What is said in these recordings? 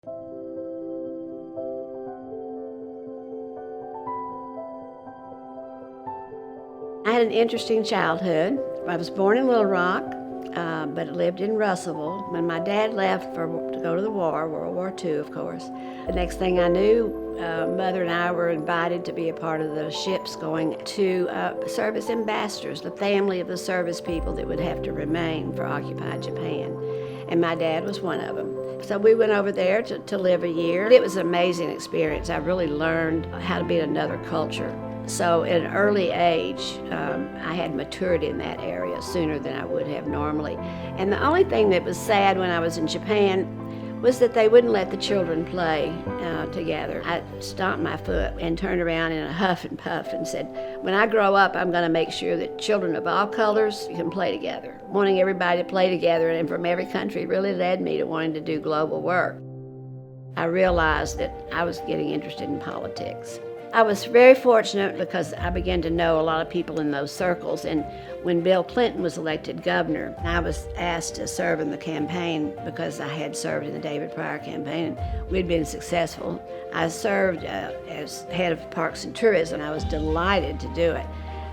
I had an interesting childhood. I was born in Little Rock, but lived in Russellville. When my dad left to go to the war, World War II, of course, the next thing I knew, Mother and I were invited to be a part of the ships going to serve as ambassadors, the family of the service people that would have to remain for occupied Japan. And my dad was one of them. So we went over there to live a year. It was an amazing experience. I really learned how to be in another culture. So at an early age, I had matured in that area sooner than I would have normally. And the only thing that was sad when I was in Japan was that they wouldn't let the children play together. I stomped my foot and turned around in a huff and puff and said, when I grow up, I'm going to make sure that children of all colors can play together. Wanting everybody to play together and from every country really led me to wanting to do global work. I realized that I was getting interested in politics. I was very fortunate because I began to know a lot of people in those circles, and when Bill Clinton was elected governor, I was asked to serve in the campaign because I had served in the David Pryor campaign and we'd been successful. I served as head of Parks and Tourism. I was delighted to do it.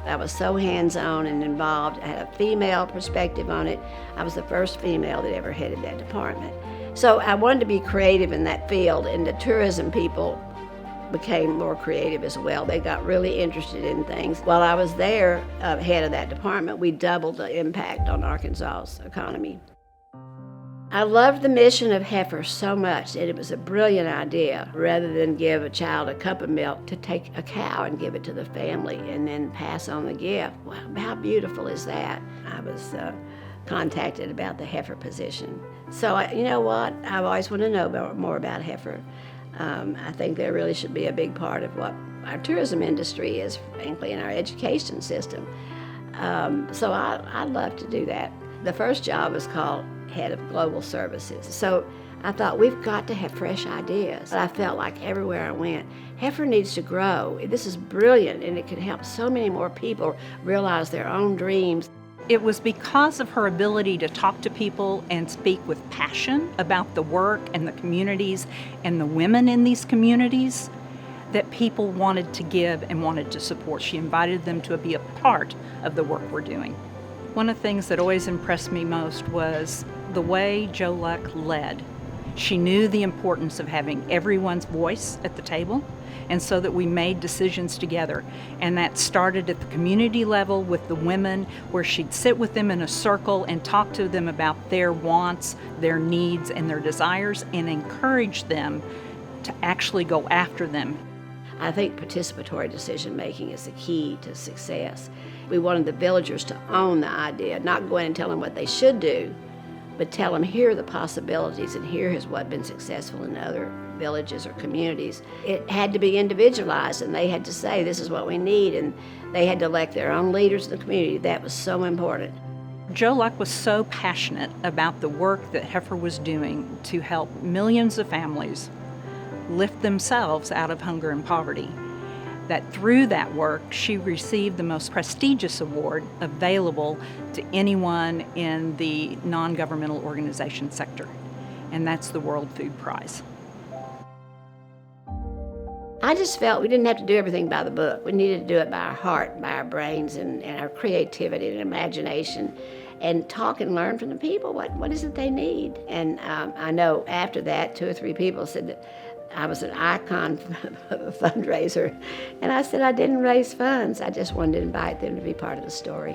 I was so hands-on and involved. I had a female perspective on it. I was the first female that ever headed that department. So I wanted to be creative in that field, and the tourism people became more creative as well. They got really interested in things. While I was there, head of that department, we doubled the impact on Arkansas's economy. I loved the mission of heifer so much that it was a brilliant idea. Rather than give a child a cup of milk, to take a cow and give it to the family and then pass on the gift. Wow, how beautiful is that? I was contacted about the heifer position. So you know what? I've always wanted to know more about heifer. I think there really should be a big part of what our tourism industry is, frankly, in our education system. So I'd love to do that. The first job was called Head of Global Services. So I thought, we've got to have fresh ideas. I felt like everywhere I went, heifer needs to grow. This is brilliant, and it can help so many more people realize their own dreams. It was because of her ability to talk to people and speak with passion about the work and the communities and the women in these communities that people wanted to give and wanted to support. She invited them to be a part of the work we're doing. One of the things that always impressed me most was the way Jo Luck led. She knew the importance of having everyone's voice at the table, and so that we made decisions together. And that started at the community level with the women, where she'd sit with them in a circle and talk to them about their wants, their needs, and their desires, and encourage them to actually go after them. I think participatory decision-making is the key to success. We wanted the villagers to own the idea, not go in and tell them what they should do, but tell them, here are the possibilities, and here is what's been successful in other villages or communities. It had to be individualized, and they had to say, this is what we need, and they had to elect their own leaders in the community. That was so important. Jo Luck was so passionate about the work that Heifer was doing to help millions of families lift themselves out of hunger and poverty, that through that work, she received the most prestigious award available to anyone in the non-governmental organization sector, and that's the World Food Prize. I just felt we didn't have to do everything by the book. We needed to do it by our heart, by our brains, and our creativity and imagination, and talk and learn from the people. What is it they need? And I know after that, 2 or 3 people said that I was an icon of a fundraiser. And I said I didn't raise funds. I just wanted to invite them to be part of the story.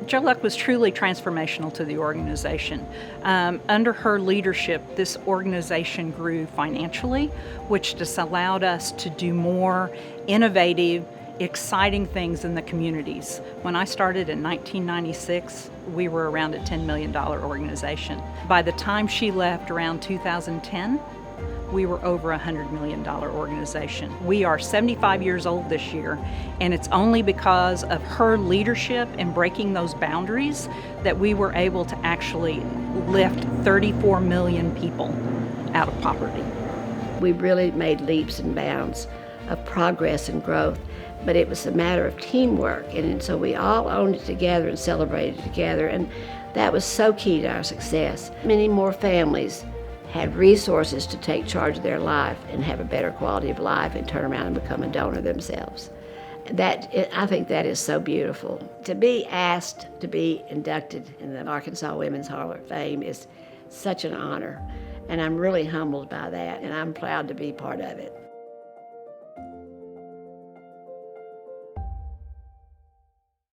Jo Luck was truly transformational to the organization. Under her leadership, this organization grew financially, which just allowed us to do more innovative, exciting things in the communities. When I started in 1996, we were around a $10 million organization. By the time she left around 2010, we were over a $100 million organization. We are 75 years old this year, and it's only because of her leadership and breaking those boundaries that we were able to actually lift 34 million people out of poverty. We really made leaps and bounds of progress and growth, but it was a matter of teamwork, and so we all owned it together and celebrated together, and that was so key to our success. Many more families had resources to take charge of their life and have a better quality of life and turn around and become a donor themselves. I think that is so beautiful. To be asked to be inducted in the Arkansas Women's Hall of Fame is such an honor, and I'm really humbled by that, and I'm proud to be part of it.